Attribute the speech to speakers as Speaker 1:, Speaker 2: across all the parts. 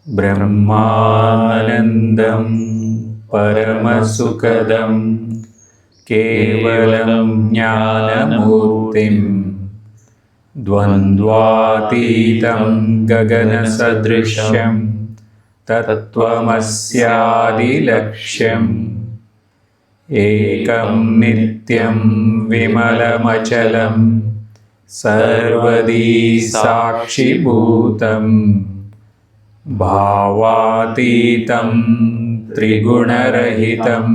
Speaker 1: Brahmanandam Paramasukadam Kevalam Jnanamurtim Dvandvatitam Gaganasadrishyam Tattvamasyadilaksham Ekam Nityam Vimalamachalam Sarvadi Sakshi Bhutam Bhavatitam Triguణarahitam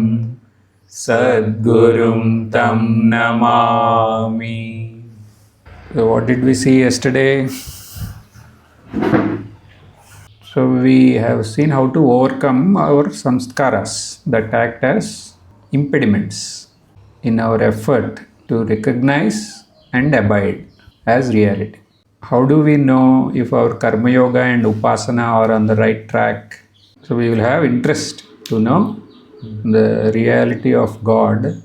Speaker 1: Sadgurum Tam Namami. So what did we see yesterday? So we have seen how to overcome our samskaras that act as impediments in our effort to recognize and abide as reality. How do we know if our karma yoga and upasana are on the right track? So we will have interest to know the reality of God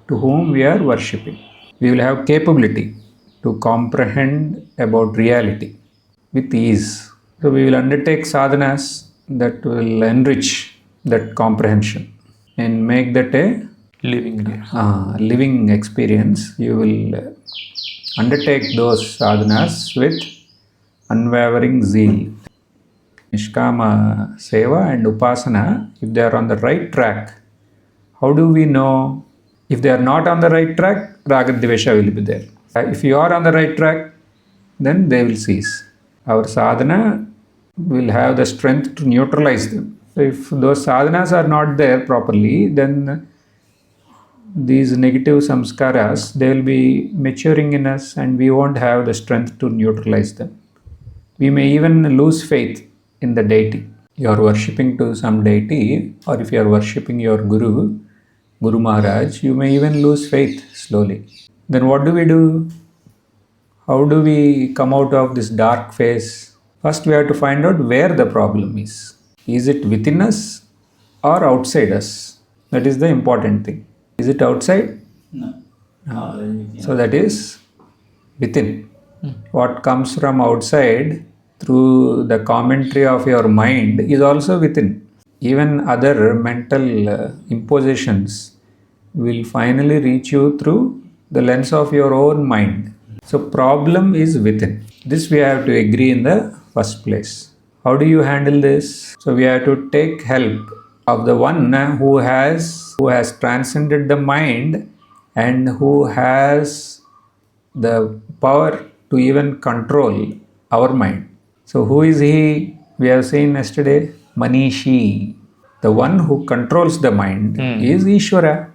Speaker 1: to whom we are worshipping. We will have capability to comprehend about reality with ease. So we will undertake sadhanas that will enrich that comprehension and make that a living experience. You will undertake those sadhanas with unwavering zeal. Nishkama Seva and Upasana, if they are on the right track, how do we know? If they are not on the right track, Ragadvesha will be there. If you are on the right track, then they will cease. Our sadhana will have the strength to neutralize them. So if those sadhanas are not there properly, then these negative samskaras, they will be maturing in us and we won't have the strength to neutralize them. We may even lose faith in the deity. You are worshipping to some deity, or if you are worshipping your Guru Maharaj, you may even lose faith slowly. Then what do? How do we come out of this dark phase? First we have to find out where the problem is. Is it within us or outside us? That is the important thing. Is it outside?
Speaker 2: No.
Speaker 1: So that is within. What comes from outside through the commentary of your mind is also within. Even other mental impositions will finally reach you through the lens of your own mind. So problem is within. This we have to agree in the first place. How do you handle this? So we have to take help of the one who has transcended the mind and who has the power to even control our mind. So who is he? We have seen yesterday, Manishi. The one who controls the mind is Ishvara.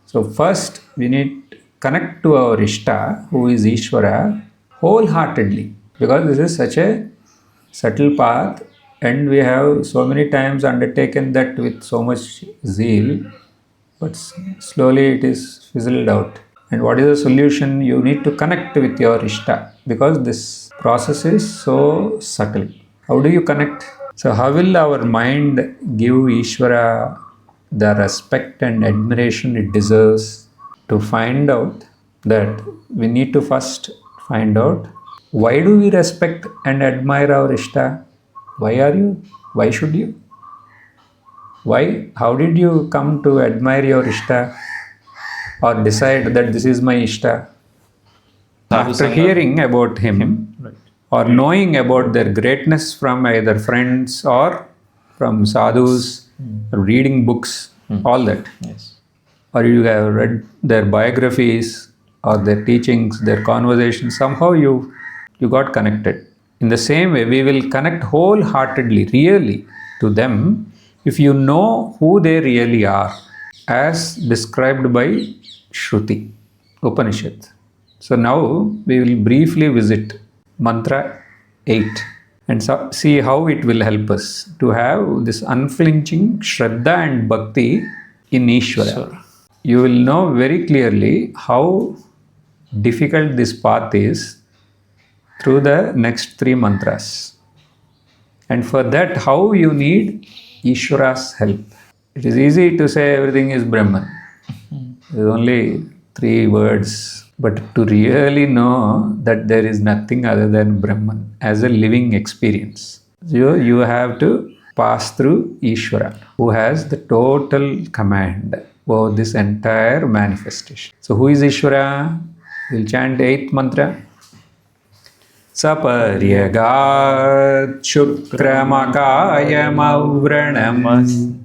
Speaker 1: So first we need to connect to our Ishta, who is Ishvara, wholeheartedly, because this is such a subtle path and we have so many times undertaken that with so much zeal, but slowly it is fizzled out. And what is the solution? You need to connect with your Ishta, because this process is so subtle. How do you connect? So how will our mind give Ishvara the respect and admiration it deserves? To find out that, we need to first find out, why do we respect and admire our Ishta? Why should you? Why? How did you come to admire your Ishta or decide that this is my Ishta? After hearing about him or knowing about their greatness from either friends or from sadhus, reading books, all that.
Speaker 2: Yes.
Speaker 1: Or you have read their biographies or their teachings, their conversations, somehow you got connected. In the same way, we will connect wholeheartedly, really, to them if you know who they really are, as described by Shruti, Upanishad. So now we will briefly visit Mantra 8 and see how it will help us to have this unflinching Shraddha and Bhakti in Ishvara. Sure. You will know very clearly how difficult this path is through the next 3 mantras. And for that, how you need Ishvara's help. It is easy to say everything is Brahman. There is only 3 words. But to really know that there is nothing other than Brahman as a living experience. So you have to pass through Ishvara, who has the total command over this entire manifestation. So who is Ishvara? We'll chant 8th mantra. Saparyagat Shukramakayamavranam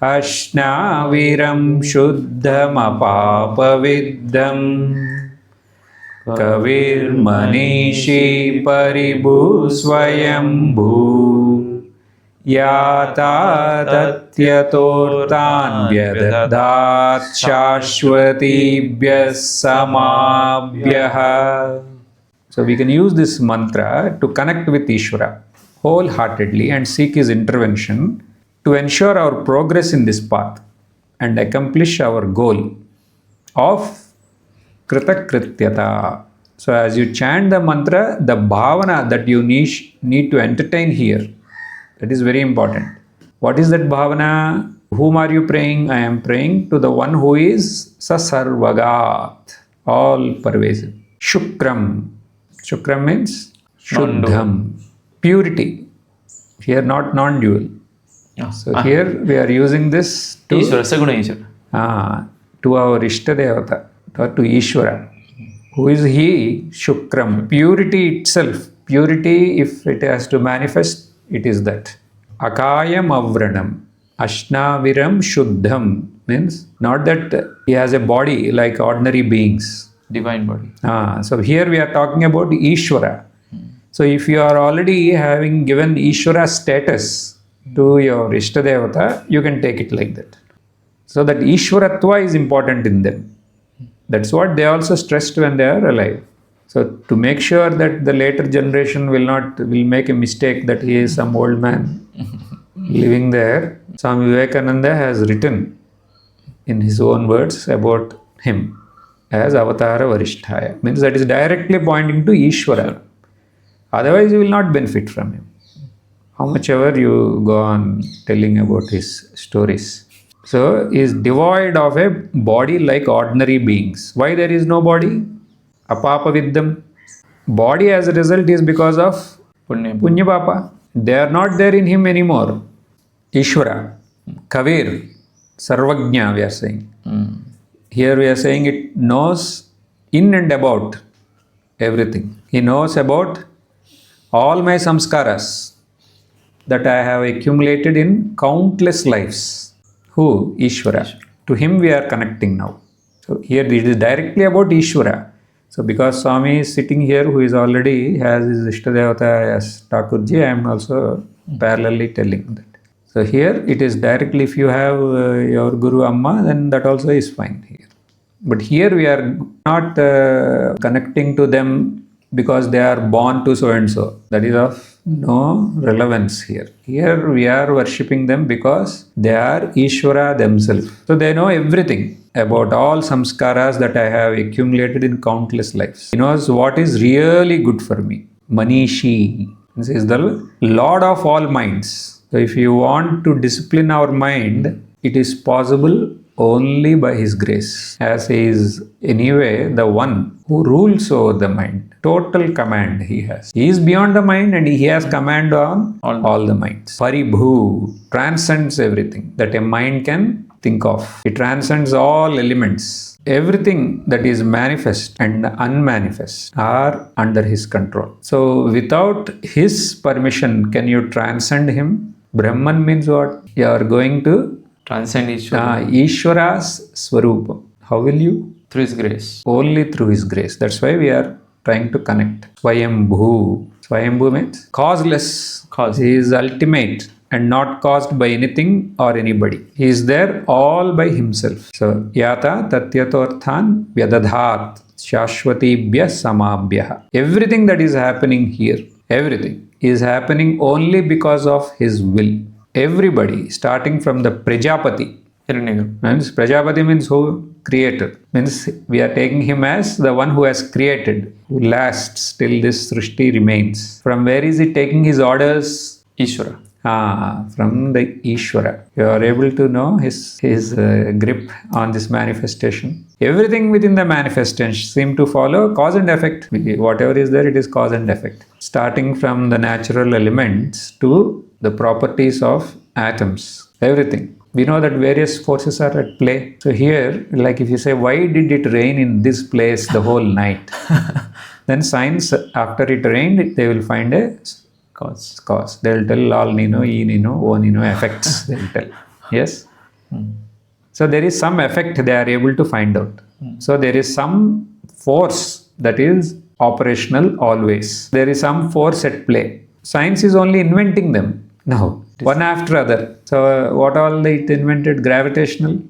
Speaker 1: Ashnaviram Shuddhamapapaviddham Kavir Manishi Paribu Swayambhu Yata Tatyatortan Vyadadat Shashwatibhyas Samabhyaha. So we can use this mantra to connect with Ishvara wholeheartedly and seek his intervention to ensure our progress in this path and accomplish our goal of Kritakrityata. So as you chant the mantra, the bhavana that you need to entertain here, that is very important. What is that bhavana? Whom are you praying? I am praying to the one who is Sasarvagat, all pervasive. Shukram. Shukram means Shuddham, purity. Here not non-dual. So here we are using this to our Ishtadevata, or to Ishvara. Who is he? Shukram. Purity itself. Purity, if it has to manifest, it is that. Akayam avranam. Ashnaviram shuddham. Means not that he has a body like ordinary beings.
Speaker 2: Divine body.
Speaker 1: So here we are talking about Ishvara. So if you are already having given Ishvara status to your Ishtadevata, you can take it like that. So that Ishvaratva is important in them. That's what they also stressed when they are alive. So to make sure that the later generation will make a mistake that he is some old man living there, Swami Vivekananda has written in his own words about him as Avatara Varishtaya. Means that is directly pointing to Ishvara. Otherwise you will not benefit from him. How much ever you go on telling about his stories. So he is devoid of a body like ordinary beings. Why there is no body? Apapaviddham. Body as a result is because of Punya Papa. They are not there in him anymore. Ishvara, Kavir, Sarvajna we are saying. Here we are saying it knows in and about everything. He knows about all my samskaras that I have accumulated in countless lives. Who? Ishvara. To him we are connecting now. So here it is directly about Ishvara. So because Swami is sitting here, who is already has his Ishtadevata as Thakurji, I am also parallelly telling that. So here it is directly, if you have your Guru Amma, then that also is fine here. But here we are not connecting to them because they are born to so and so. That is of no relevance here. Here we are worshipping them because they are Ishvara themselves. So they know everything about all samskaras that I have accumulated in countless lives. He knows what is really good for me. Manishi. This is the Lord of all minds. So if you want to discipline our mind, it is possible only by his grace, as he is anyway the one who rules over the mind. Total command he has. He is beyond the mind and he has command on all the minds. Paribhu transcends everything that a mind can think of. It transcends all elements. Everything that is manifest and unmanifest are under his control. So without his permission, can you transcend him? Brahman means what? You are going to
Speaker 2: transcend Ishvara.
Speaker 1: Ishvara's Swarupa. How will you?
Speaker 2: Through his grace.
Speaker 1: Only through his grace. That's why we are trying to connect. Swayambhu. Swayambhu means causeless. He is ultimate and not caused by anything or anybody. He is there all by himself. So, Yata Tatyatorthan Vyadadhat Shashwatibhya Samabhya. Everything that is happening here, everything is happening only because of his will. Everybody, starting from the Prajapati. Means Prajapati means who? Creator. Means we are taking him as the one who has created, who lasts till this Srishti remains. From where is he taking his orders?
Speaker 2: Ishvara.
Speaker 1: From the Ishvara. You are able to know his grip on this manifestation. Everything within the manifestation seem to follow cause and effect. Whatever is there, it is cause and effect. Starting from the natural elements to the properties of atoms, everything. We know that various forces are at play. So here, like if you say, why did it rain in this place the whole night? Then science, after it rained, they will find a cause. They will tell all Nino, E Nino, O Nino effects. They will tell. Yes? So there is some effect they are able to find out. So there is some force that is operational always. There is some force at play. Science is only inventing them now, one after other. So what all it invented? Gravitational.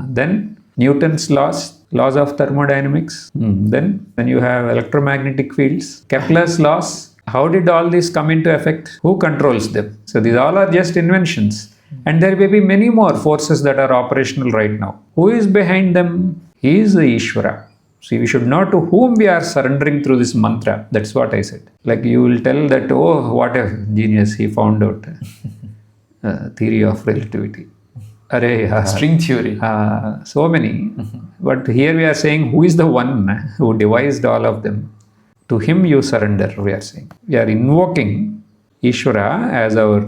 Speaker 1: Then Newton's laws of thermodynamics. Then you have electromagnetic fields. Kepler's laws. How did all this come into effect? Who controls them? So these all are just inventions. And there may be many more forces that are operational right now. Who is behind them? He is the Ishvara. See, we should know to whom we are surrendering through this mantra. That's what I said. Like you will tell that, oh, what a genius, he found out theory of relativity.
Speaker 2: String theory.
Speaker 1: So many. But here we are saying, who is the one who devised all of them? To him you surrender, we are saying. We are invoking Ishvara as our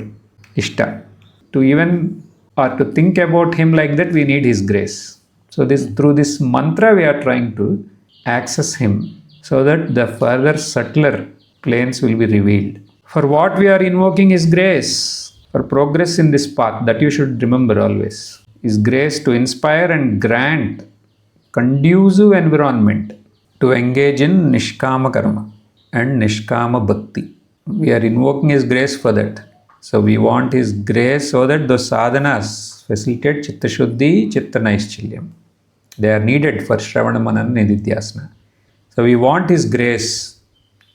Speaker 1: Ishta. To even or to think about him like that, we need his grace. So through this mantra, we are trying to access him so that the further subtler planes will be revealed. For what we are invoking is grace, for progress in this path, that you should remember always. Is grace to inspire and grant conducive environment to engage in Nishkama Karma and Nishkama Bhakti. We are invoking his grace for that. So we want his grace so that those sadhanas facilitate Chitta Shuddhi, Chitta Naishchalyam. They are needed for Shravana Manana Nididhyasana. So we want his grace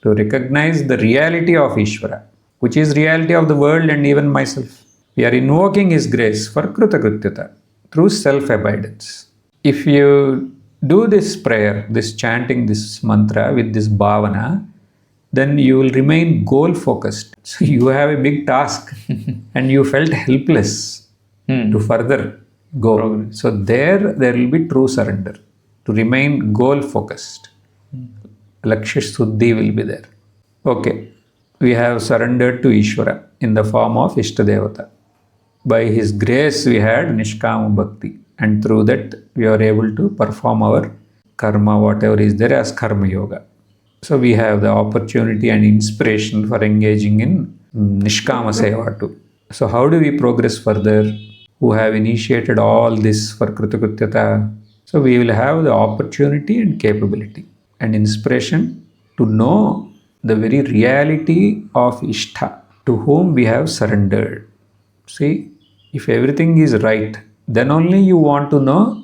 Speaker 1: to recognize the reality of Ishvara, which is reality of the world and even myself. We are invoking his grace for Krutakrutyata through self-abidance. If you do this prayer, this chanting, this mantra with this bhavana, then you will remain goal-focused. So you have a big task and you felt helpless to further go. So there will be true surrender, to remain goal-focused. Lakshya Suddhi will be there. Okay, we have surrendered to Ishvara in the form of Ishtadevata. By his grace we had Nishkama Bhakti, and through that we are able to perform our karma, whatever is there as karma yoga. So we have the opportunity and inspiration for engaging in Nishkama Seva too. So how do we progress further? Who have initiated all this for Krutakrutyata? So we will have the opportunity and capability and inspiration to know the very reality of Ishtha, to whom we have surrendered. See, if everything is right, then only you want to know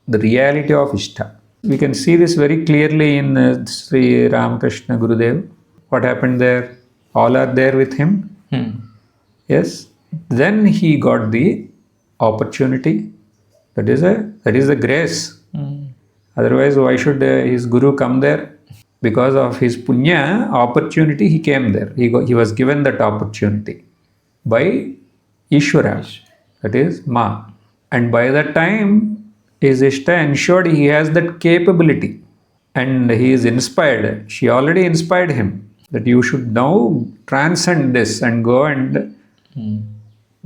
Speaker 1: the reality of Ishtha. We can see this very clearly in Sri Ramakrishna Gurudev. What happened there? All are there with him. Yes. Then he got the opportunity. That is the grace. Otherwise, why should his Guru come there? Because of his punya opportunity, he came there. He was given that opportunity by Ishvara, that is Ma. And by that time, his Ishta ensured he has that capability and he is inspired. She already inspired him that you should now transcend this and go and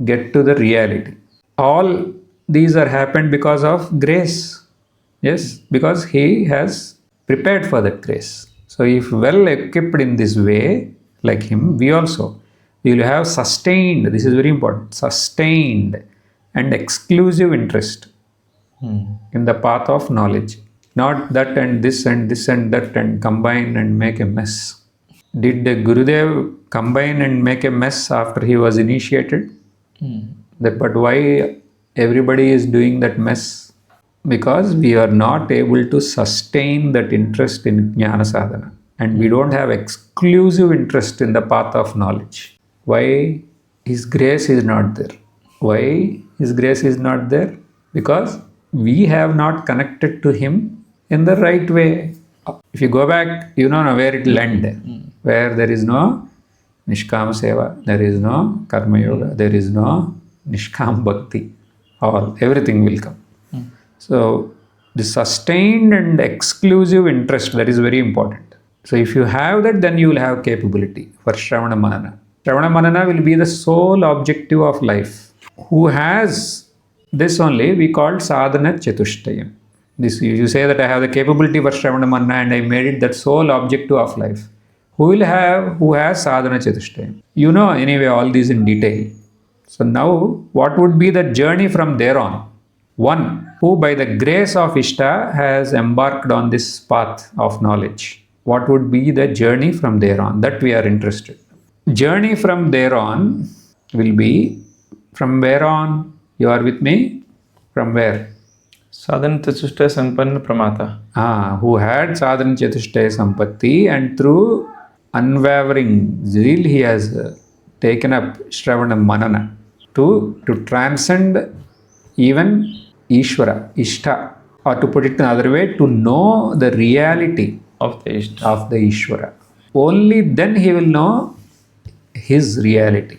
Speaker 1: get to the reality. All these are happened because of grace. Yes, because he has prepared for that grace. So if well equipped in this way, like him, we will have sustained, this is very important, sustained and exclusive interest in the path of knowledge. Not that and this and this and that and combine and make a mess. Did the Gurudev combine and make a mess after he was initiated? But why everybody is doing that mess? Because we are not able to sustain that interest in Jnana Sadhana. And we don't have exclusive interest in the path of knowledge. Why? His grace is not there. Why his grace is not there? Because we have not connected to him in the right way. If you go back, you know where it will end. Where there is no Nishkama Seva, there is no Karma Yoga, there is no Nishkam Bhakti. Everything will come. So The sustained and exclusive interest, that is very important. So if you have that, then you will have capability for Shravana Manana. Shravana Manana will be the sole objective of life. Who has this only, we call sadhana chatushtayam. This you say that I have the capability for Shravana Manana and I made it that sole objective of life. Who has sadhana chatushtayam? You know anyway all these in detail. So now what would be the journey from there on? One who by the grace of Ishta has embarked on this path of knowledge. What would be the journey from there on? That we are interested. Journey from there on will be, from where on? You are with me? From where?
Speaker 2: Sadhana Chatushtaya Sampanna Pramata.
Speaker 1: Who had Sadhana Chatushtaya Sampatti, and through unwavering zeal he has taken up Shravana Manana to transcend even Ishvara, Ishta, or to put it another way, to know the reality
Speaker 2: of the Ishta.
Speaker 1: of the Ishvara. Only then he will know his reality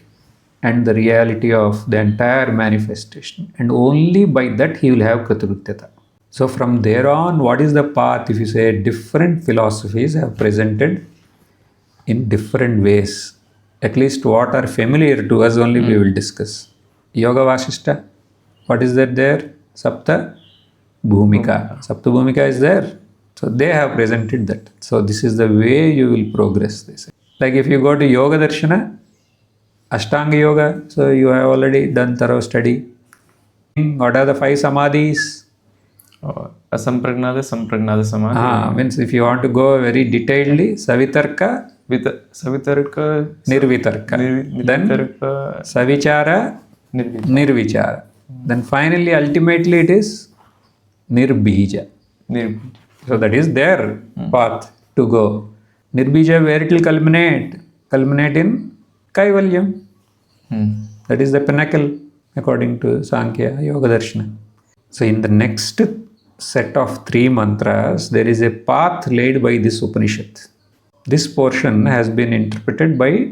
Speaker 1: and the reality of the entire manifestation. And only by that he will have Kritagruhyata. So from there on, what is the path? If you say different philosophies have presented in different ways. At least what are familiar to us only we will discuss. Yoga Vasishta, what is that there? Sapta Bhumika. Sapta Bhumika is there. So they have presented that. So this is the way you will progress. They say. Like if you go to Yoga Darshana, Ashtanga Yoga, so you have already done thorough study. What are the 5 samadhis?
Speaker 2: Asampragnada, Sampragnada Samadhi.
Speaker 1: Means if you want to go very detailedly, Savitarka,
Speaker 2: Savitarka,
Speaker 1: Nirvitarka. Then
Speaker 2: Nirvitarka,
Speaker 1: Savichara,
Speaker 2: Nirvichara.
Speaker 1: Nirvichara. Then finally, ultimately it is Nirbija. So that is their path to go. Nirbija, where it will culminate? Culminate in Kaivalyam. That is the pinnacle according to Sankhya Yoga Darshana. So in the next set of 3 mantras, there is a path laid by this Upanishad. This portion has been interpreted by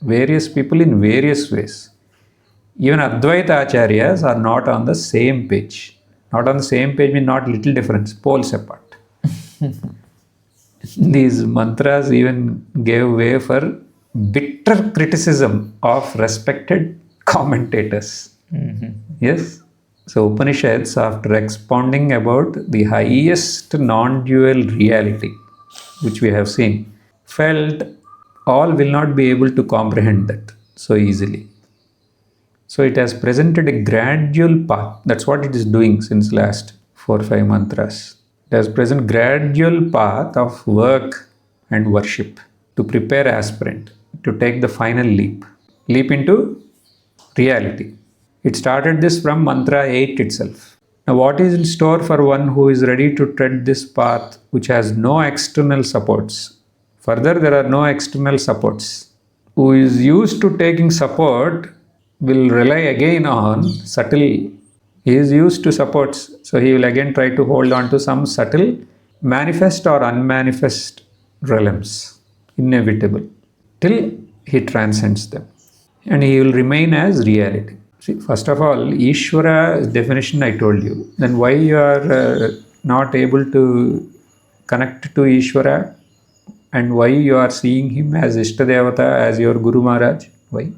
Speaker 1: various people in various ways. Even Advaita Acharyas are not on the same page. Not on the same page means not little difference, poles apart. These mantras even gave way for bitter criticism of respected commentators. Yes. So Upanishads, after expounding about the highest non-dual reality, which we have seen, felt all will not be able to comprehend that so easily. So it has presented a gradual path. That's what it is doing since last 4 or 5 mantras. It has presented gradual path of work and worship to prepare aspirant to take the final leap into reality. It started this from mantra 8 itself. Now what is in store for one who is ready to tread this path which has no external supports? Further, there are no external supports. Who is used to taking support will rely again on subtle. He is used to supports, so he will again try to hold on to some subtle manifest or unmanifest realms, inevitable, till he transcends them. And he will remain as reality. See, first of all, Ishvara definition I told you. Then why you are not able to connect to Ishvara, and why you are seeing him as Ishtadevata, as your Guru Maharaj? Why?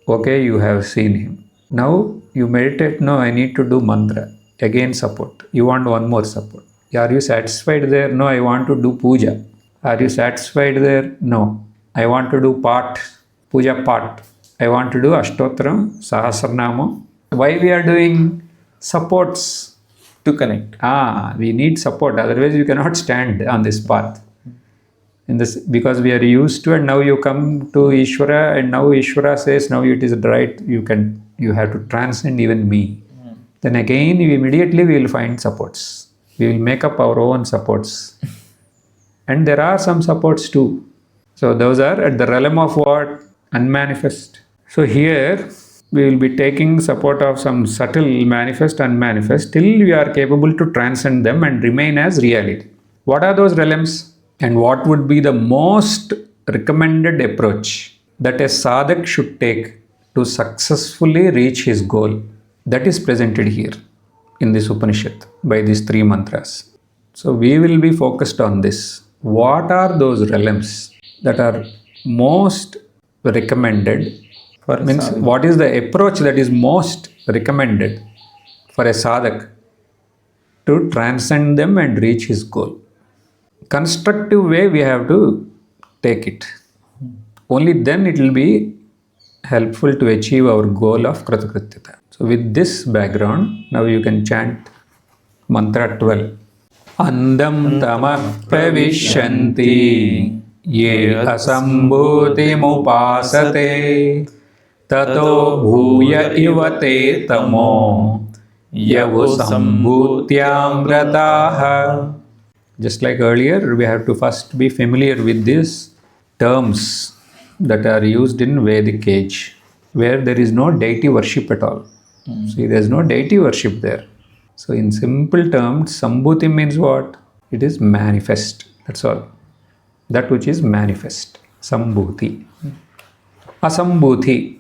Speaker 1: Okay, you have seen him. Now you meditate, no, I need to do mantra. Again support. You want one more support. Are you satisfied there? No, I want to do puja. Are you satisfied there? No. I want to do puja part. I want to do Ashtotram, Sahasranama. Why we are doing supports?
Speaker 2: To connect.
Speaker 1: We need support. Otherwise you cannot stand on this path. Because we are used to it. Now you come to Ishvara, and now Ishvara says, now it is right, you have to transcend even me. Then again, immediately we will find supports. We will make up our own supports. And there are some supports too. So those are at the realm of what? Unmanifest. So here, we will be taking support of some subtle manifest, unmanifest, till we are capable to transcend them and remain as reality. What are those realms? And what would be the most recommended approach that a sadhak should take to successfully reach his goal? That is presented here. in this Upanishad by these 3 mantras. So we will be focused on this. What are those realms that are most recommended? Means what is the approach that is most recommended for a sadhak to transcend them and reach his goal? Constructive way we have to take it. Only then it will be helpful to achieve our goal of Kritakrityata. So with this background, now you can chant mantra 12. Andam tamah pravishyanti ye asambhutimupasate tato bhuya ivate tamo yavusambhutyamrataha. Just like earlier, we have to first be familiar with these terms that are used in Vedic age, where there is no deity worship at all. See, there is no deity worship there. So in simple terms, Sambhuti means what? It is manifest. That's all. That which is manifest. Sambhuti. Asambhuti.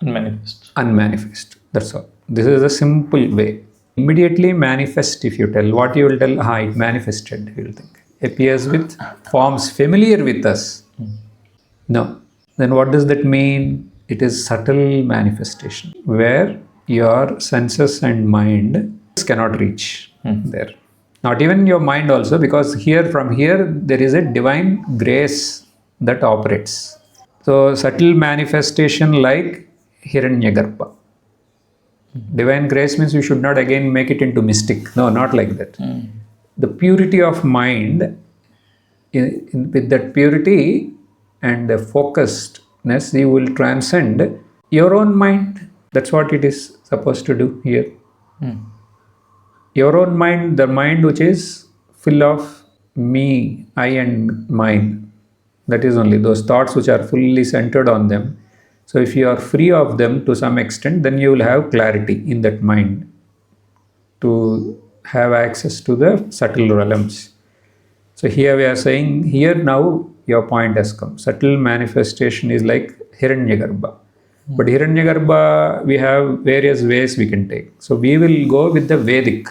Speaker 1: Unmanifest. That's all. This is a simple way. Immediately manifest, if you tell. What you will tell? It manifested, you will think. Appears with forms familiar with us. No. Then what does that mean? It is subtle manifestation, where your senses and mind cannot reach there. Not even your mind also, because from here there is a divine grace that operates. So subtle manifestation like Hiranyagarbha. Divine grace means you should not again make it into mystic. No, not like that. The purity of mind, with that purity and the focusedness, you will transcend your own mind. That's what it is supposed to do here. Your own mind, the mind which is full of me, I and mine. That is only those thoughts which are fully centered on them. So if you are free of them to some extent, then you will have clarity in that mind to have access to the subtle realms. So here we are saying, here now your point has come. Subtle manifestation is like Hiranyagarbha. But Hiranyagarbha, we have various ways we can take. So we will go with the Vedic.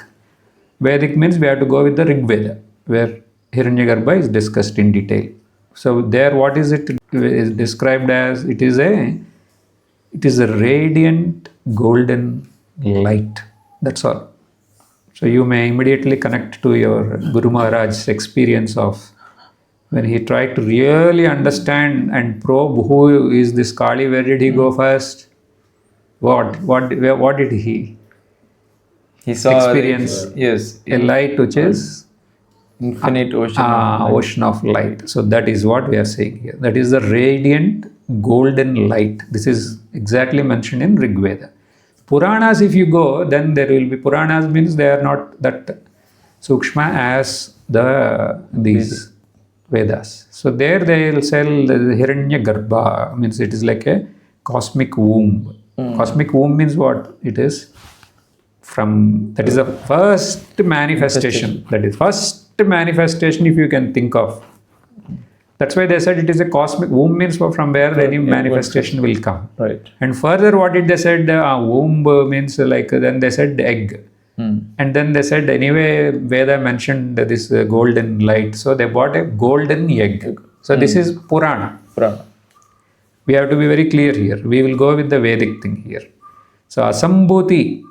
Speaker 1: Vedic means we have to go with the Rig Veda, where Hiranyagarbha is discussed in detail. So there, what is it is described as? It is a radiant golden light. That's all. So you may immediately connect to your Guru Maharaj's experience of when he tried to really understand and probe who is this Kali. Where did he go first? What did he
Speaker 2: saw
Speaker 1: experience? A light which is
Speaker 2: infinite
Speaker 1: ocean of light. So that is what we are saying here. That is the radiant golden light. This is exactly mentioned in Rig Veda. Puranas, if you go, then there will be Puranas means they are not that sukshma as these Vedas. So there they will sell the Hiranyagarbha, means it is like a cosmic womb. Cosmic womb means what? It is that is the first manifestation. That is first manifestation if you can think of. That's why they said it is a cosmic womb, means from where any manifestation will come.
Speaker 2: Right.
Speaker 1: And further what did they said? Womb means like, then they said egg. And then they said anyway Veda mentioned this golden light. So they bought a golden egg. So this is Purana. We have to be very clear here. We will go with the Vedic thing here. So Asambhuti.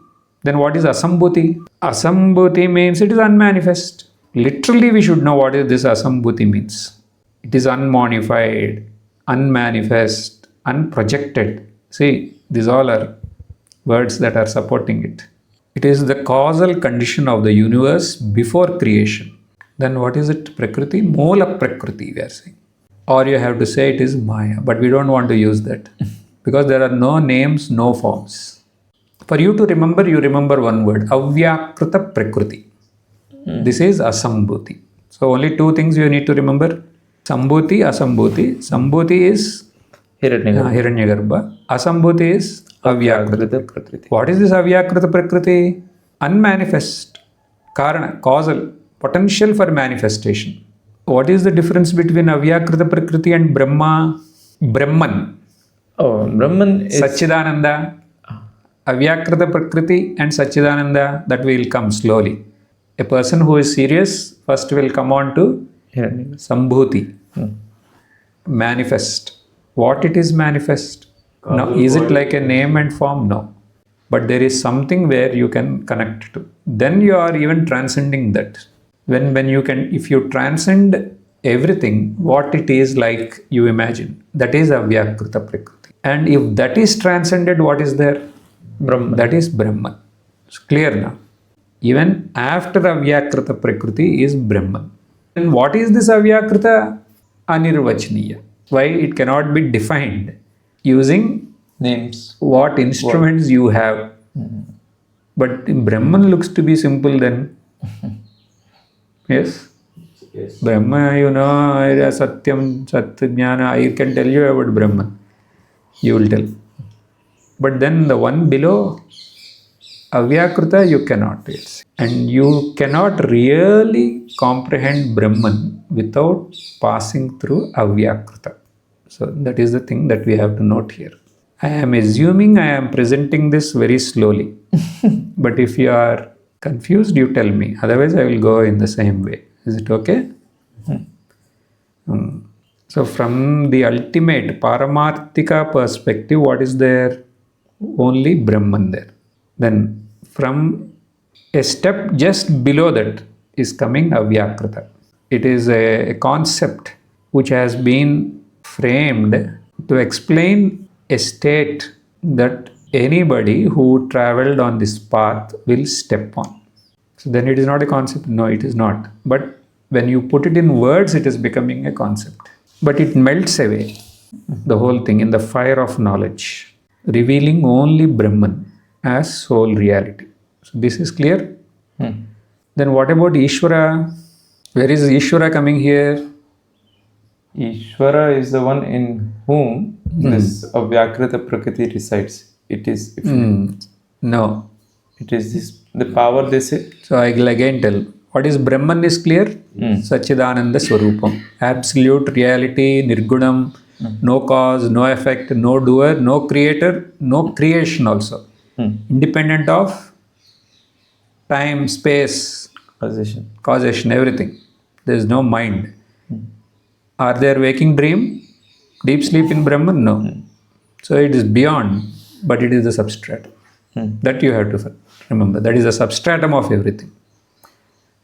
Speaker 1: Then what is Asambhuti? Asambhuti means it is unmanifest. Literally we should know what is this Asambhuti means. It is unmodified, unmanifest, unprojected. See, these all are words that are supporting it. It is the causal condition of the universe before creation. Then what is it? Prakriti? Mola Prakriti, we are saying. Or you have to say it is Maya. But we don't want to use that. Because there are no names, no forms. For you to remember, you remember one word. Avyakrita Prakriti. This is Asambhuti. So only two things you need to remember. Sambhuti, Asambhuti. Sambhuti is Hiranyagarbha. Asambhuti is Avyakrita Prakriti. What is this Avyakrita Prakriti? Unmanifest. Karana, causal, potential for manifestation. What is the difference between Avyakrita Prakriti and Brahma? Brahman.
Speaker 2: Brahman is
Speaker 1: Satchidananda. Avyakrita Prakriti and Satchidananda, that will come slowly. A person who is serious first will come on to Sambhuti, manifest. What it is manifest? No, is it like a name and form? No. But there is something where you can connect to. Then you are even transcending that. When you can, if you transcend everything, what it is like you imagine, that is Avyakrita Prakriti. And if that is transcended, what is there?
Speaker 2: Brahman.
Speaker 1: That is Brahman. It's clear now. Even after Avyakrita Prakriti is Brahman. And what is this Avyakrita? Anirvachaniya. Why it cannot be defined using
Speaker 2: Names.
Speaker 1: what instruments you have. But Brahman looks to be simple then. Yes?
Speaker 3: Yes.
Speaker 1: Brahma, you know, Satyam, Satyajnana, I can tell you about Brahman. You will tell. But then the one below, Avyakrita, you cannot really see. And you cannot really comprehend Brahman without passing through Avyakrita. So that is the thing that we have to note here. I am assuming I am presenting this very slowly. But if you are confused, you tell me. Otherwise, I will go in the same way. Is it okay? So from the ultimate Paramarthika perspective, what is there? Only Brahman there. Then from a step just below that is coming Avyakrita. It is a concept which has been framed to explain a state that anybody who traveled on this path will step on. So then it is not a concept. No, it is not. But when you put it in words, it is becoming a concept. But it melts away, the whole thing, in the fire of knowledge, revealing only Brahman as sole reality. So this is clear? Then what about Ishvara? Where is Ishvara coming here?
Speaker 2: Ishvara is the one in whom this Avyakrita Prakriti resides. It is, if
Speaker 1: No.
Speaker 2: it is this, the power they say.
Speaker 1: So I will again tell. What is Brahman is clear? Satchidananda Swarupam. Absolute reality, Nirgunam, no cause, no effect, no doer, no creator, no creation also. Independent of time, space, causation, everything. There is no mind. Are there waking dream? Deep sleep in Brahman? No. So it is beyond, but it is the substratum. That you have to remember. That is the substratum of everything.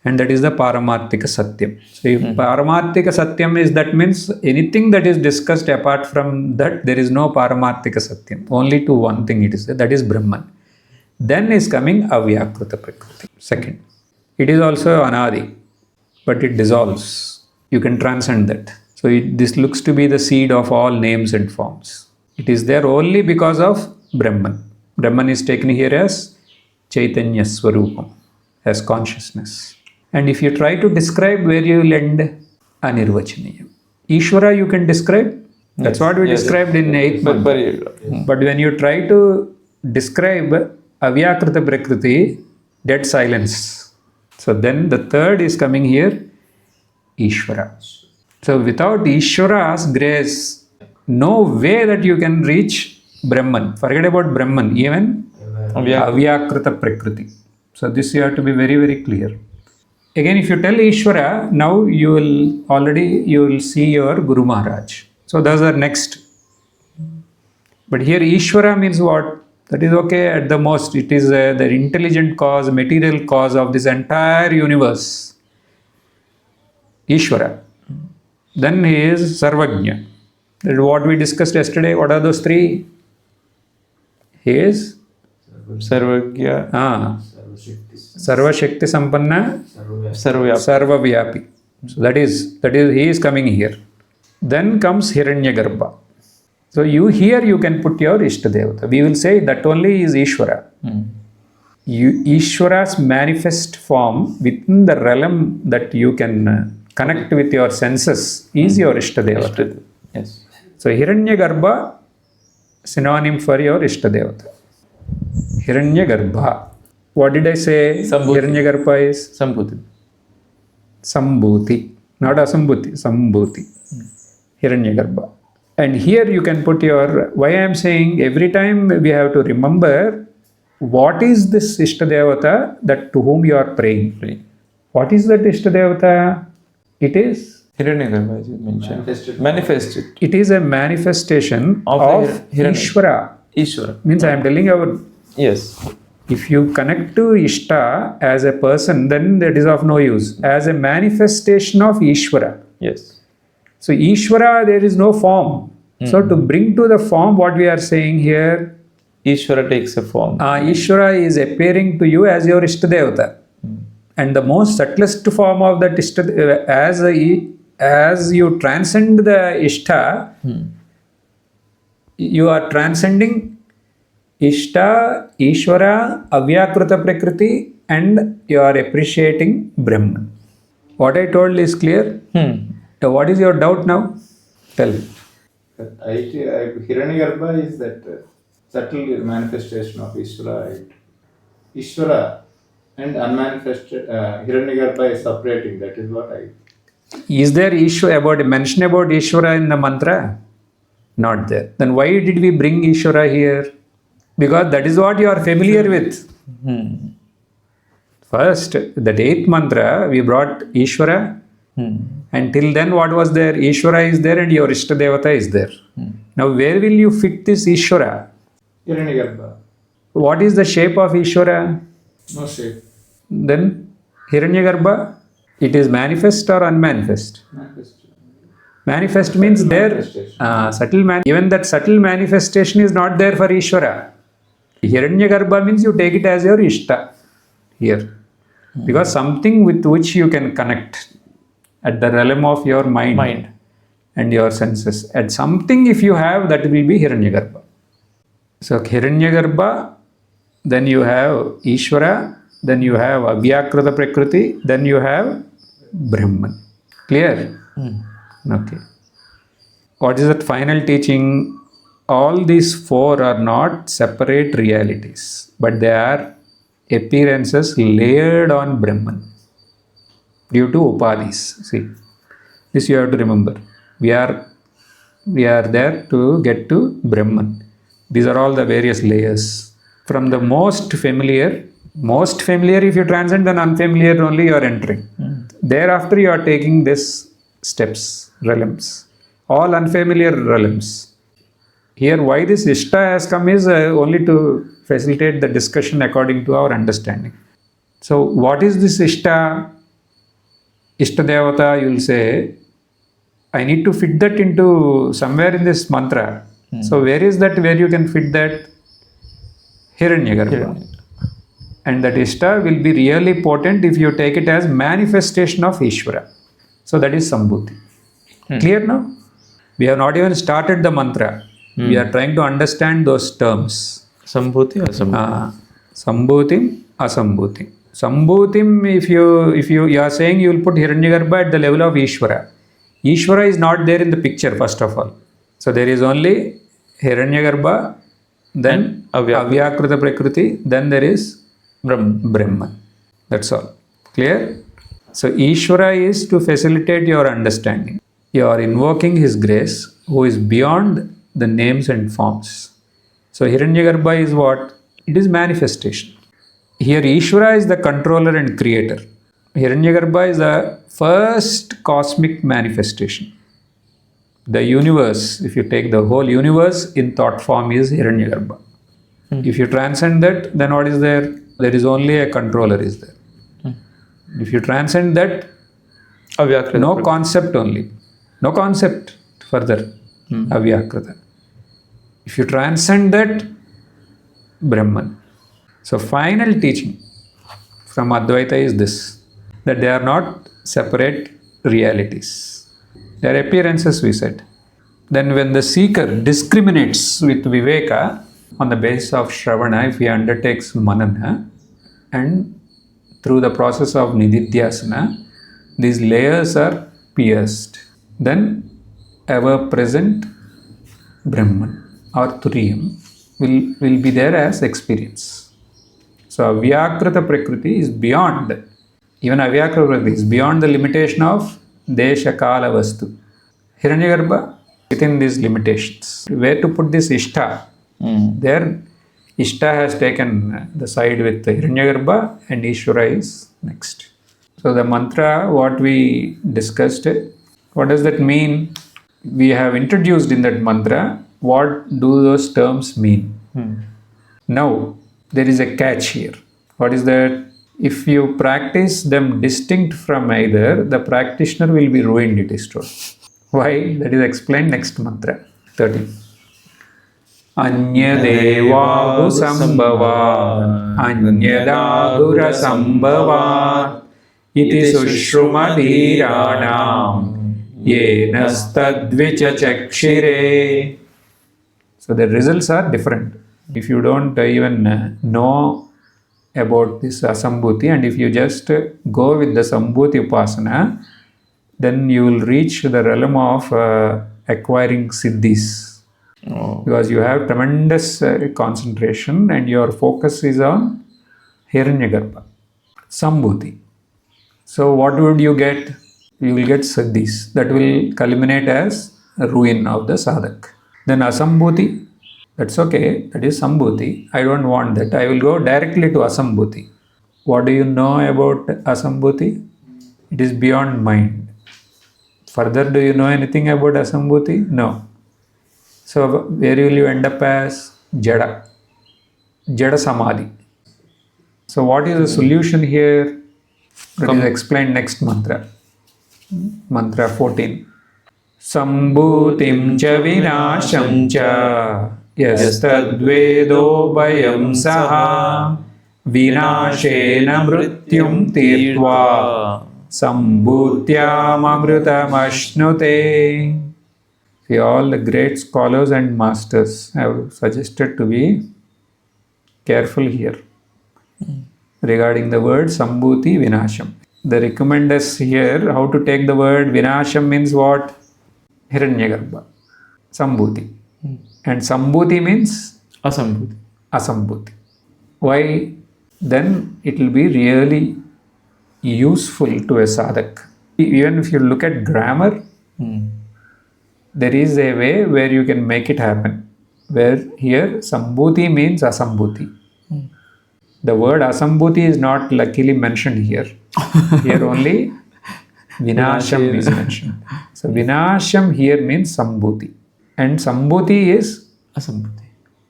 Speaker 1: And that is the Paramarthika Satyam. So if Paramarthika Satyam is, that means anything that is discussed apart from that, there is no Paramarthika Satyam. Only to one thing it is, that is Brahman. Then is coming Avyakrita Prakriti. Second. It is also Anadi, but it dissolves. You can transcend that. So this looks to be the seed of all names and forms. It is there only because of Brahman. Brahman is taken here as Chaitanya Swarupam, as consciousness. And if you try to describe, where you will end? Anirvachaniyam. Ishvara you can describe. That's what we described in 8th month. But when you try to describe Avyakrita Prakriti, dead silence. So then the third is coming here, Ishvara. So without Ishvara's grace, no way that you can reach Brahman. Forget about Brahman, even Avyakrita Prakriti. So this you have to be very, very clear. Again, if you tell Ishvara, now you will see your Guru Maharaj. So those are next. But here Ishvara means what? That is okay at the most. It is the intelligent cause, material cause of this entire universe. Ishvara. Then he is Sarvajna. That is what we discussed yesterday. What are those three? He is
Speaker 2: Sarvagya,
Speaker 1: Sarva Shakti Sampanna, Sarvavyapi. So that is he is coming here. Then comes Hiranyagarbha. So here you can put your Ishtadevata. We will say that only is Ishvara. Ishvara's manifest form within the realm that you can connect with your senses is your Ishtadevata.
Speaker 2: Yes.
Speaker 1: So Hiranyagarbha, synonym for your Ishtadevata. Hiranyagarbha. What did I say?
Speaker 2: Sambhuti.
Speaker 1: Hiranyagarbha is
Speaker 2: Sambhuti.
Speaker 1: Sambhuti. Not Asambhuti. Sambhuti. Hiranyagarbha. And here you can put your, why I am saying every time we have to remember what is this Ishtadevata that to whom you are praying? What is that Ishtadevata? It is
Speaker 2: Hiranyagarbha, as you mentioned. Manifested.
Speaker 1: It is a manifestation of Ishvara.
Speaker 2: Ishvara.
Speaker 1: Means I am telling you,
Speaker 2: Yes.
Speaker 1: if you connect to Ishta as a person, then that is of no use. As a manifestation of Ishvara.
Speaker 2: Yes.
Speaker 1: So Ishvara, there is no form. So to bring to the form, what we are saying here,
Speaker 2: Ishvara takes a form.
Speaker 1: Ishvara is appearing to you as your Ishtadevata. And the most subtlest form of that Ishtadevata, as you transcend the Ishta, you are transcending Ishta, Ishvara, Avyakruta Prakriti, and you are appreciating Brahman. What I told is clear? So what is your doubt now? Tell.
Speaker 3: Hiranyagarbha is that subtle manifestation of Ishvara. Ishvara and unmanifested Hiranyagarbha is separating. That is what I.
Speaker 1: Is there mention about Ishvara in the mantra? Not there. Then why did we bring Ishvara here? Because that is what you are familiar with. First, the 8th mantra, we brought Ishvara. And till then, what was there? Ishvara is there and your Ishtadevata is there. Now, where will you fit this Ishvara?
Speaker 3: Hiranyagarbha.
Speaker 1: What is the shape of Ishvara?
Speaker 3: No shape.
Speaker 1: Then, Hiranyagarbha, it is manifest or unmanifest? Manifest means there, even that subtle manifestation is not there for Ishvara. Hiranyagarbha means you take it as your Ishta here. Because something with which you can connect at the realm of your mind and your senses. At something if you have, that will be Hiranyagarbha. So Hiranyagarbha, then you have Ishvara, then you have Avyakrita Prakriti, then you have Brahman. Clear? Okay. What is that final teaching? All these 4 are not separate realities, but they are appearances layered on Brahman due to upadhis. See, this you have to remember. We are there to get to Brahman. These are all the various layers. From the most familiar, if you transcend, then unfamiliar only you are entering. Thereafter you are taking this steps, realms, all unfamiliar realms. Here why this Ishta has come is only to facilitate the discussion according to our understanding. So what is this Ishta? Ishtadevata, you will say, I need to fit that into somewhere in this mantra. So where is that where you can fit that? Hiranyagarbha. And that Ishta will be really potent if you take it as manifestation of Ishvara. So that is Sambhuti. Clear now? We have not even started the mantra. We are trying to understand those terms.
Speaker 2: Sambhuti, Asambhuti.
Speaker 1: Sambhutim, Asambhutim. Sambhutim, if you are saying you will put Hiranyagarbha at the level of Ishvara. Ishvara is not there in the picture, first of all. So there is only Hiranyagarbha, then Avyakrita Prakriti, then there is Brahman. That's all. Clear? So Ishvara is to facilitate your understanding. You are invoking His grace, who is beyond the names and forms. So Hiranyagarbha is what? It is manifestation. Here Ishvara is the controller and creator. Hiranyagarbha is the first cosmic manifestation. The universe, if you take the whole universe in thought form, is Hiranyagarbha. If you transcend that, then what is there? There is only a controller is there. If you transcend that, no concept only. No concept further. Avyakrita. If you transcend that, Brahman. So final teaching from Advaita is this, that they are not separate realities. They are appearances, we said. Then when the seeker discriminates with Viveka on the basis of Shravana, if he undertakes Manana, and through the process of Nididhyasana, these layers are pierced. Then ever-present Brahman or Turiyam will be there as experience. So Avyakrita Prakriti is beyond, even Avyakrita Prakriti is beyond the limitation of Desha Kala Vastu. Hiranyagarbha within these limitations. Where to put this Ishta? There Ishta has taken the side with Hiranyagarbha and Ishvara is next. So the mantra, what we discussed, what does that mean? We have introduced in that mantra, what do those terms mean? Now, there is a catch here. What is that? If you practice them distinct from either, the practitioner will be ruined, it is told. Why? That is explained next mantra, 13. Anyadevāhu sambhavāt, anyadāhura sambhavāt, iti sushrumadhīrānām, yenastadvicha chakshire. So the results are different. If you don't even know about this asambhuti, and if you just go with the sambhuti upasana, then you will reach the realm of acquiring siddhis. Because you have tremendous concentration and your focus is on Hiranyagarbha, sambhuti. So what would you get? You will get siddhis. That will culminate as ruin of the sadhak. Then asambhuti, that's okay, that is sambhuti. I don't want that. I will go directly to asambhuti. What do you know about asambhuti? It is beyond mind. Further, do you know anything about asambhuti? No. So where will you end up as? Jada. Jada samadhi. So what is the solution here? That is explained next mantra. Mantra 14. Sambhutim cha vinasham cha yastadvedo bhayam saha vinashena mrityum tirtva sambhutyam amrutam ashnute. All the great scholars and masters have suggested to be careful here regarding the word sambhuti vinasham. They recommend us here how to take the word vinasham means what? Hiranyagarbha, sambhuti. And sambhuti means
Speaker 2: Asambhuti.
Speaker 1: asambhuti. Why? Then it will be really useful to a sadhak. Even if you look at grammar, there is a way where you can make it happen. Where here sambhuti means asambhuti. The word asambhuti is not luckily mentioned here. Here only vinasham is mentioned. So vinasham here means sambhuti. And sambhuti is
Speaker 2: Asambhuti.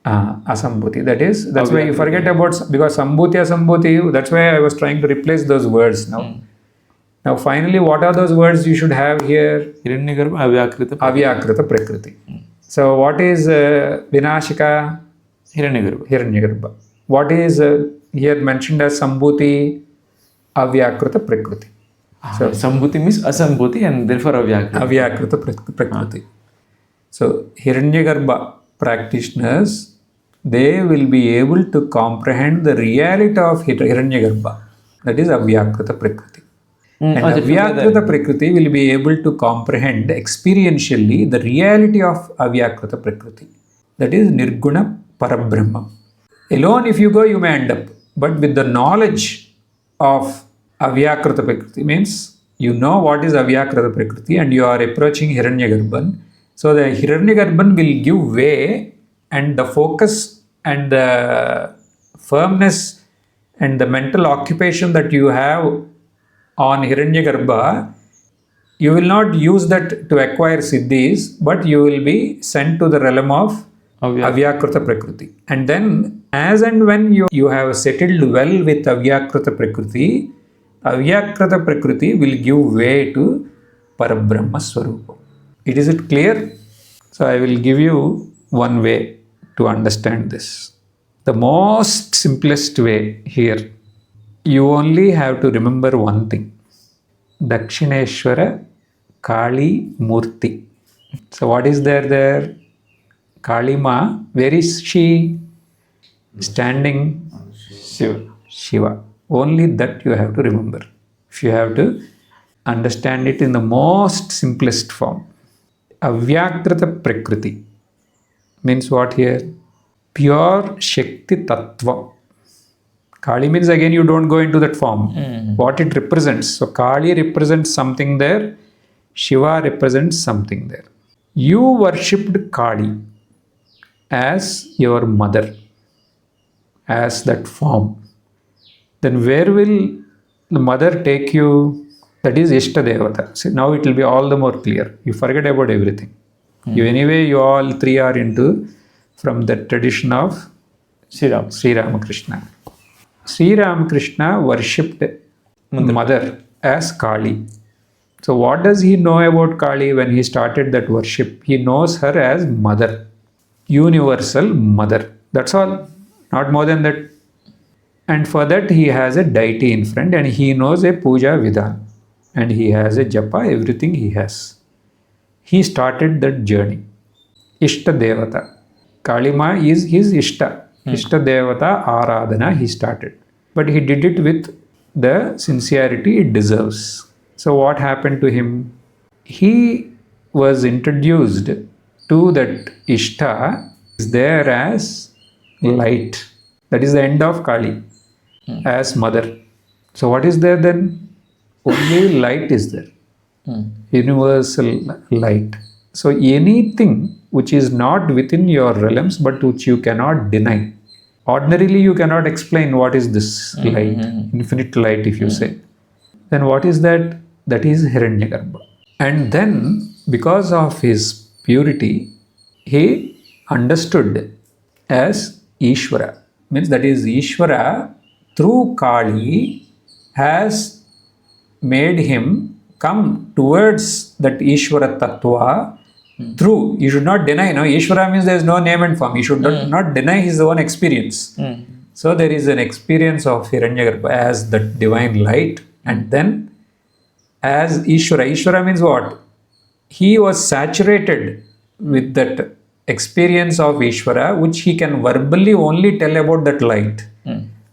Speaker 1: asambhuti. That's why you forget about, because sambhuti, asambhuti, that's why I was trying to replace those words now. Now finally, what are those words you should have here?
Speaker 2: Hiranyagarbha, avyakrita.
Speaker 1: Avyakrita prakriti. So what is vinashika?
Speaker 2: Hiranyagarbha.
Speaker 1: Hiranyagarbha. What is here mentioned as sambhuti? Avyakrita prakriti.
Speaker 2: So sambhuti means asambhuti and therefore avyakrita.
Speaker 1: Avyakrita prakriti. So Hiranyagarbha practitioners, they will be able to comprehend the reality of Hiranyagarbha. That is avyakrita prakriti. And avyakrita prakriti will be able to comprehend experientially the reality of avyakrita prakriti. That is nirguna parabrahma. Alone if you go, you may end up. But with the knowledge of avyakrita prakriti, means you know what is avyakrita prakriti and you are approaching Hiranyagarbhan. So the Hiranyagarbhan will give way, and the focus and the firmness and the mental occupation that you have on Hiranyagarbha, you will not use that to acquire siddhis, but you will be sent to the realm of avyakrita prakriti. And then as and when you have settled well with avyakrita prakriti will give way to Parabrahma Swarupa. Is it clear? So I will give you one way to understand this. The most simplest way here, you only have to remember one thing. Dakshineshwara Kali Murti. So what is there? Kali Ma, where is she? Standing? Shiva. Only that you have to remember. If you have to understand it in the most simplest form. Avyakrita Prakriti means what here? Pure Shakti Tattva. Kali means again you don't go into that form. What it represents. So Kali represents something there. Shiva represents something there. You worshipped Kali as your mother. as that form, then where will the mother take you? That is Ishta Devata. See, now it will be all the more clear. You forget about everything. You anyway, you all three are into from the tradition of
Speaker 2: Sri Ram.
Speaker 1: Sri Ramakrishna. Sri Ramakrishna worshipped mother as Kali. So what does he know about Kali when he started that worship? He knows her as mother, universal mother. That's all, not more than that. And for that he has a deity in front and he knows a puja vidhan. And he has a japa, everything he has. He started that journey. Ishta Devata. Kalima is his Ishta. Ishta Devata Aradhana he started. But he did it with the sincerity it deserves. So what happened to him? He was introduced to that Ishta is there as light. That is the end of Kali as mother. So what is there then? Only light is there. Universal light. So anything which is not within your realms but which you cannot deny. Ordinarily you cannot explain what is this light, infinite light if you say. Then what is that? That is Hiranyagarbha. And then because of his purity, he understood as Ishvara. Means that is Ishvara through Kali has made him come towards that Ishvara Tattva through. You should not deny. No, Ishvara means there is no name and form. You should not deny his own experience. So there is an experience of Hiranyagarbha as the divine light, and then as Ishvara. Ishvara means what? He was saturated with that experience of Ishvara, which he can verbally only tell about that light.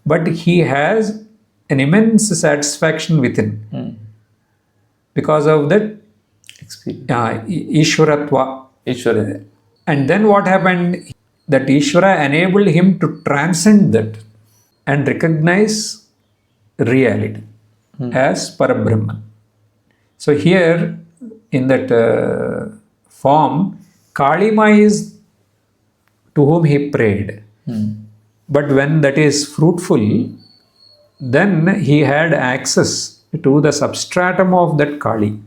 Speaker 1: But he has an immense satisfaction within because of that
Speaker 2: Experience.
Speaker 1: Ishvaratva.
Speaker 2: Ishvara.
Speaker 1: And then what happened? That Ishvara enabled him to transcend that and recognize reality as Parabrahman. So here in that form, Kalima is to whom he prayed. But when that is fruitful, then he had access to the substratum of that Kali.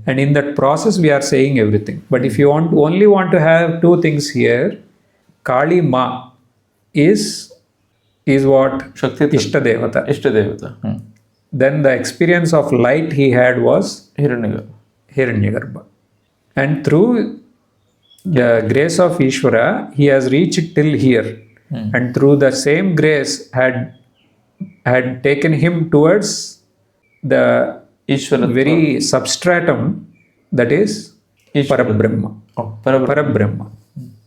Speaker 1: And in that process we are saying everything. But if you only want to have two things here, Kali Ma is what?
Speaker 2: Shakti
Speaker 1: Ishta Devata.
Speaker 2: Ishta Devata.
Speaker 1: Then the experience of light he had was
Speaker 2: Hiranyagarbha.
Speaker 1: And through the grace of Ishvara, he has reached till here. And through the same grace had taken him towards the
Speaker 2: Ishvara.
Speaker 1: very substratum, that is Parabrahma.
Speaker 2: Oh, Parabrahma.
Speaker 1: Parabrahma.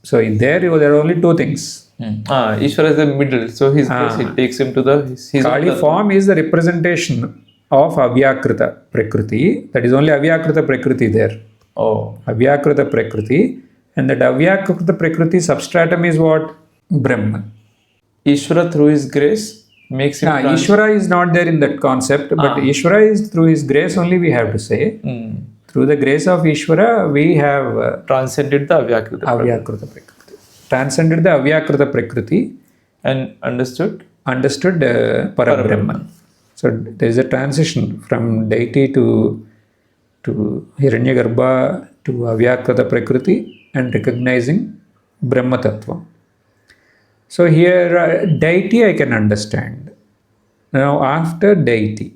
Speaker 1: So in there are only two things.
Speaker 2: Ishvara is the middle. So his grace, it takes him to his
Speaker 1: Kali form is the representation of Avyakrita Prakriti. That is only Avyakrita Prakriti there.
Speaker 2: Oh.
Speaker 1: Avyakrita Prakriti. And that Avyakrita Prakriti substratum is what? Brahman.
Speaker 2: Ishvara through his grace makes him
Speaker 1: Ishvara is not there in that concept, but Ishvara is through his grace only we have to say. Through the grace of Ishvara, we have
Speaker 2: transcended the Avyakrita
Speaker 1: Prakriti. Transcended the Avyakrita Prakriti
Speaker 2: and understood
Speaker 1: Parabrahman. So there is a transition from deity to Hiranyagarbha to Avyakrita Prakriti and recognizing Brahma Tattva. So here deity I can understand. Now after deity,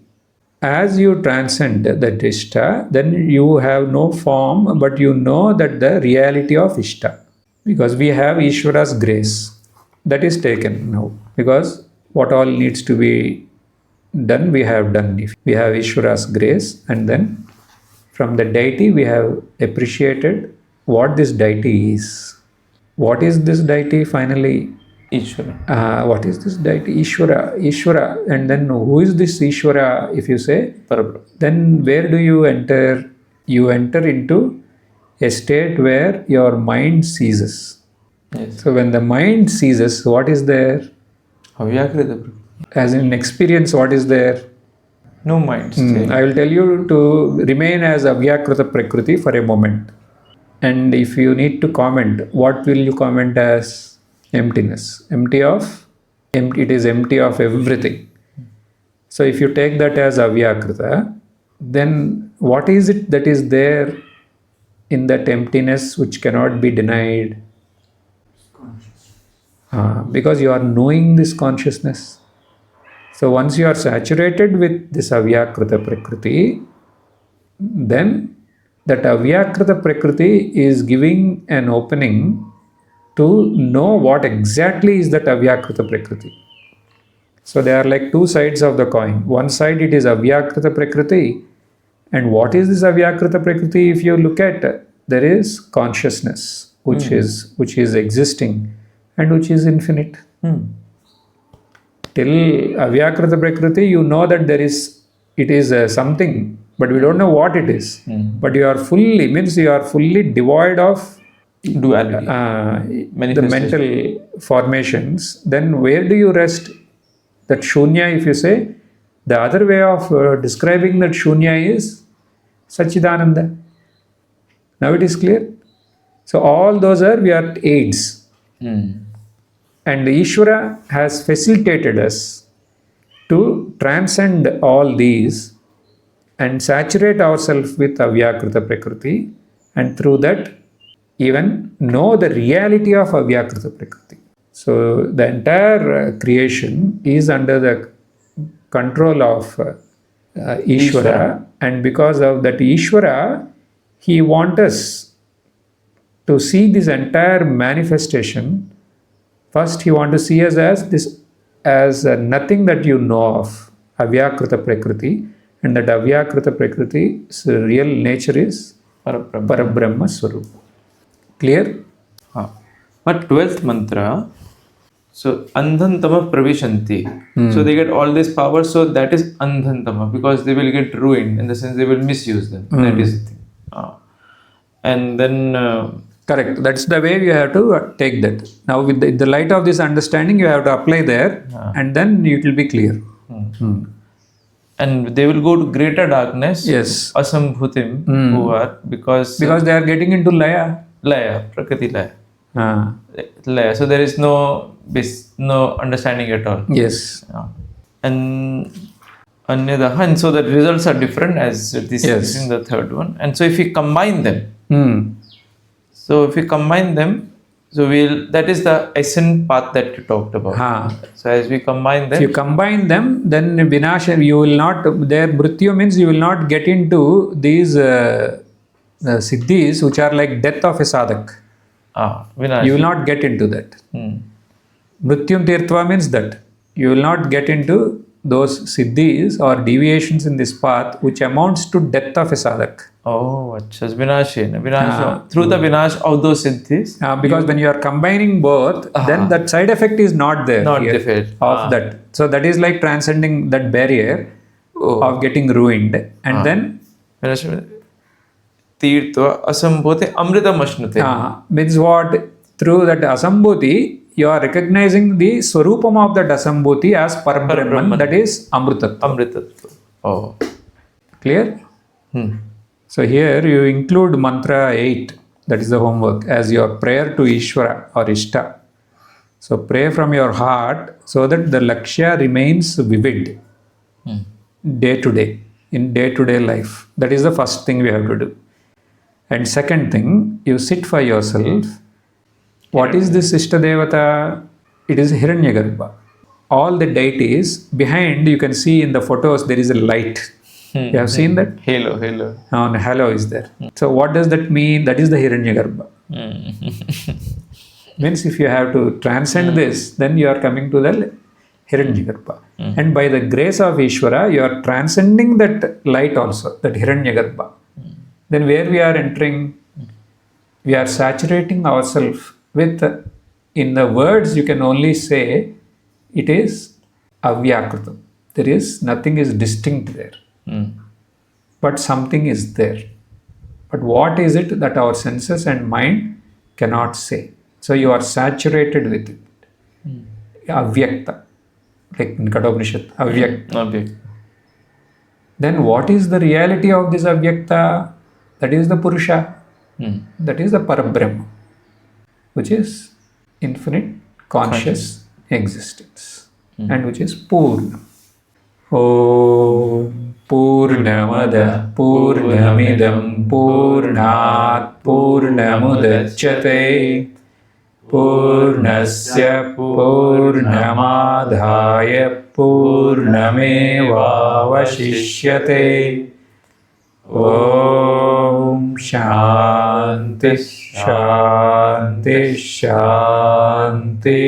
Speaker 1: as you transcend the Ishta, then you have no form, but you know that the reality of Ishta. Because we have Ishvara's grace. That is taken now. Because what all needs to be done, we have done. If we have Ishvara's grace, and then from the deity we have appreciated what this deity is. What is this deity finally?
Speaker 2: Ishvara.
Speaker 1: What is this deity? Ishvara. And then who is this Ishvara? If you say,
Speaker 2: Parabrahma.
Speaker 1: Then where do you enter? You enter into a state where your mind ceases.
Speaker 2: Yes.
Speaker 1: So when the mind ceases, what is there?
Speaker 2: Avyakrita.
Speaker 1: As in experience, what is there?
Speaker 2: No mind.
Speaker 1: I will tell you to remain as Avyakrita Prakriti for a moment. And if you need to comment, what will you comment as? Emptiness. Empty of empty, it is empty of everything. So if you take that as avyakrita, then what is it that is there in that emptiness which cannot be denied? Because you are knowing this consciousness. So once you are saturated with this avyakrita prakriti, then that avyakrita prakriti is giving an opening to know what exactly is that avyakrita prakriti. So they are like two sides of the coin. One side it is avyakrita prakriti, and what is this avyakrita prakriti? If you look at, there is consciousness which is existing and which is infinite. Till avyakrita prakriti, you know that it is something, but we don't know what it is. But you are fully devoid of
Speaker 2: Duality.
Speaker 1: the mental formations. Then where do you rest? That shunya, if you say, the other way of describing that shunya is Sachidananda. Now it is clear. So all those we are aids. And Ishvara has facilitated us to transcend all these and saturate ourselves with avyakrita prakriti, and through that even know the reality of avyakrita prakriti. So the entire creation is under the control of Ishvara, and because of that Ishvara, he wants us to see this entire manifestation. First, he wants to see us as nothing that you know of, avyakrita prakriti, and that avyakrita prakriti's real nature is Parabrahma Swarupa. Clear?
Speaker 2: But 12th mantra, so Andhantama Pravishanti. So they get all this power, so that is Andhantama, because they will get ruined, in the sense they will misuse them. That is the thing. And then
Speaker 1: correct. That's the way you have to take that. Now with the light of this understanding, you have to apply there, and then it will be clear.
Speaker 2: And they will go to greater darkness.
Speaker 1: Yes.
Speaker 2: Asambhutim, who are, because
Speaker 1: they are getting into laya.
Speaker 2: Laya, Prakriti Laya. Laya. So there is no understanding at all.
Speaker 1: Yes.
Speaker 2: And Anyadaha, and so the results are different, as this is in the third one. And so if we combine them, so that is the ascent path that you talked about. So as we combine them,
Speaker 1: if you combine them, then Vinasha, you will not, their Mrityu means you will not get into these siddhis which are like death of a sadhak. You will not get into that. Mrityum Tirtva means that you will not get into those siddhis or deviations in this path which amounts to death of a sadhak.
Speaker 2: Oh, achha, Vinasha. Through the Vinash of those siddhis.
Speaker 1: Because when you are combining both, then that side effect is not there.
Speaker 2: Not there.
Speaker 1: Of that. So that is like transcending that barrier of getting ruined. And then
Speaker 2: Tirtva Asambhuti Amritam Ashnute.
Speaker 1: Means what? Through that Asambhuti, you are recognizing the Swarupam of that Asambhuti as Parabrahman, that is Amritatva.
Speaker 2: Oh.
Speaker 1: Clear? So here you include mantra 8, that is the homework, as your prayer to Ishvara or Ishta. So pray from your heart so that the Lakshya remains vivid day to day, in day-to-day life. That is the first thing we have to do. And second thing, you sit for yourself. What is this Ishtadevata? It is Hiranyagarbha. All the deities, behind you can see in the photos there is a light. You have seen that?
Speaker 2: Halo.
Speaker 1: Halo is there. So what does that mean? That is the Hiranyagarbha. Means if you have to transcend this, then you are coming to the Hiranyagarbha. And by the grace of Ishvara, you are transcending that light also, that Hiranyagarbha. Then where we are entering, we are saturating ourselves with, in the words you can only say, it is avyakritam. There is, nothing is distinct there. But something is there. But what is it that our senses and mind cannot say? So you are saturated with it. Avyakta. Like in Kathopanishad, avyakta. Then what is the reality of this avyakta? That is the Purusha. That is the Parabrahma, which is infinite conscious existence. and which is Purna. Om Purnamada Purnamidam Purnat Purnamudachyate Purnasya Purnamadhaya Purnamevavashishyate. Om Shanti Shanti Shanti.